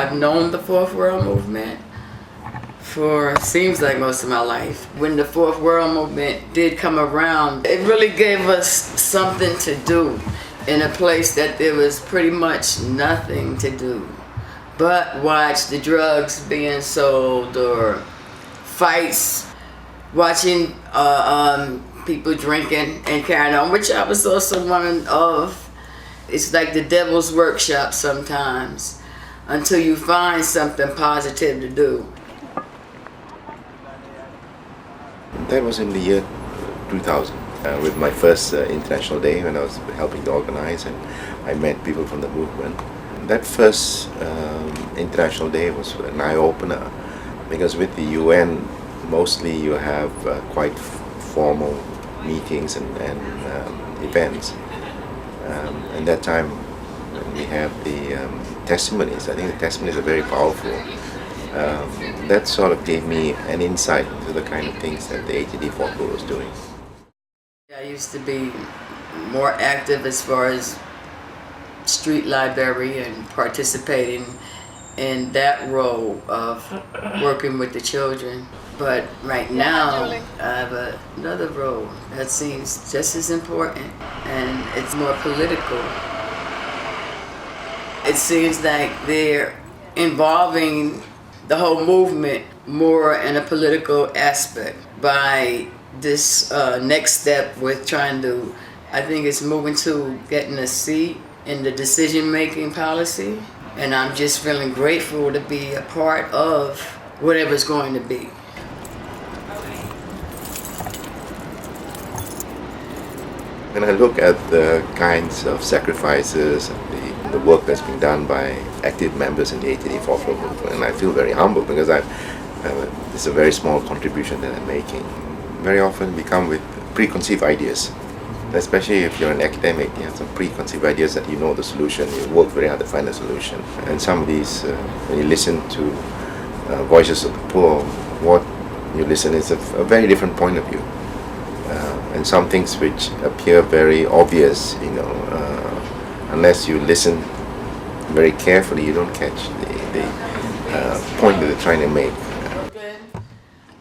I've known the Fourth World Movement for seems like most of my life. When the Fourth World Movement did come around, it really gave us something to do in a place that there was pretty much nothing to do but watch the drugs being sold or fights, watching people drinking and carrying on, which I was also one of. It's like the devil's workshop sometimes until you find something positive to do. That was in the year 2000 with my first International Day when I was helping to organize, and I met people from the movement. That first International Day was an eye-opener because with the UN mostly you have quite formal meetings and events. And that time when we have the testimonies, I think the testimonies are very powerful. That sort of gave me an insight into the kind of things that the ATD Quart Monde was doing. I used to be more active as far as street library and participating in that role of working with the children. But right now, I have another role that seems just as important, and it's more political. It seems like they're involving the whole movement more in a political aspect by this next step with trying to, I think it's moving to getting a seat in the decision-making policy. And I'm just feeling grateful to be a part of whatever's going to be. When I look at the kinds of sacrifices and the work that's been done by active members in the ATD Quart Monde movement, and I feel very humbled because it's a very small contribution that I'm making. Very often we come with preconceived ideas, especially if you're an academic. You have some preconceived ideas that you know the solution, you work very hard to find a solution. And some of these, when you listen to voices of the poor, what you listen is a very different point of view. And some things which appear very obvious, unless you listen very carefully, you don't catch the point that they're trying to make.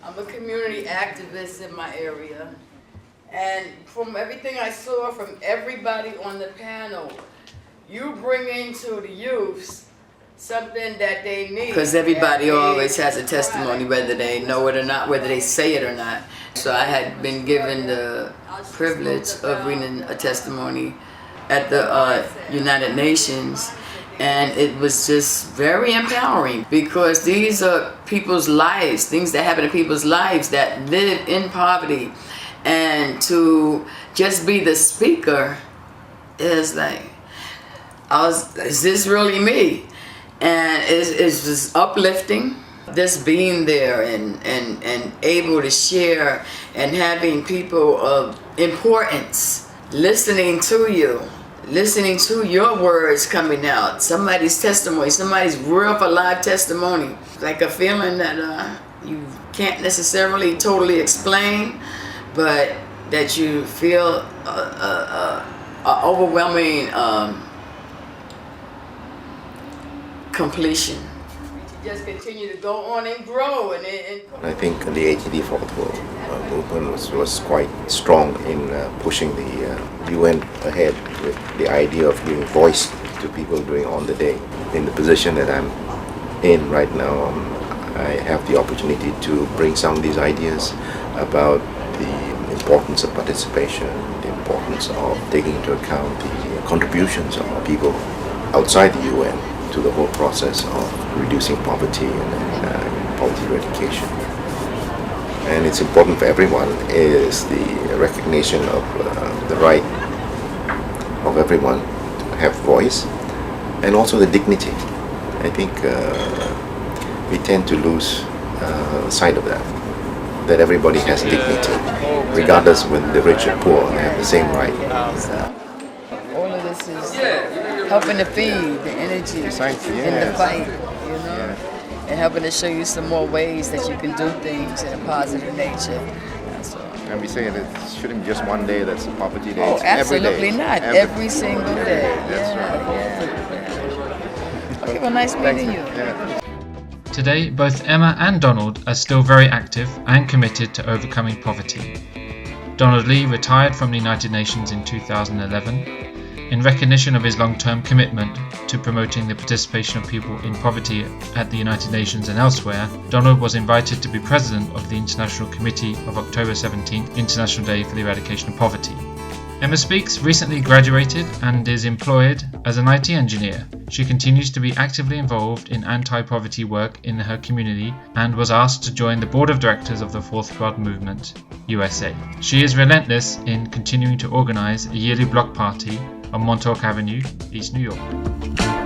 I'm a community activist in my area, and from everything I saw from everybody on the panel, you bring into the youths something that they need. Because everybody always has a testimony, whether they know it or not, whether they say it or not. So I had been given the privilege of reading a testimony at the United Nations, and it was just very empowering because these are people's lives, things that happen in people's lives that live in poverty, and to just be the speaker is like, is this really me? And it's just uplifting. Just being there and able to share and having people of importance listening to you, listening to your words coming out, somebody's testimony, somebody's real for live testimony, like a feeling that you can't necessarily totally explain, but that you feel overwhelming completion. Just continue to go on and grow. And I think the ATD Quart Monde movement was quite strong in pushing the UN ahead with the idea of giving voice to people during on the day. In the position that I'm in right now, I have the opportunity to bring some of these ideas about the importance of participation, the importance of taking into account the contributions of people outside the UN to the whole process of reducing poverty and poverty eradication. And it's important for everyone is the recognition of the right of everyone to have voice, and also the dignity. I think we tend to lose sight of that everybody has dignity, regardless whether they're rich or poor, they have the same right. All of this is helping to feed the energy in the fight, and helping to show you some more ways that you can do things in a positive nature. And we say that it shouldn't be just one day that's a poverty day. Oh, absolutely not. Every single day. That's right. Okay, well, nice meeting you. Yeah. Today, both Emma and Donald are still very active and committed to overcoming poverty. Donald Lee retired from the United Nations in 2011. In recognition of his long-term commitment to promoting the participation of people in poverty at the United Nations and elsewhere, Donald was invited to be president of the International Committee of October 17th International Day for the Eradication of Poverty. Emma Speaks recently graduated and is employed as an IT engineer. She continues to be actively involved in anti-poverty work in her community and was asked to join the board of directors of the Fourth World Movement, USA. She is relentless in continuing to organize a yearly block party on Montauk Avenue, East New York.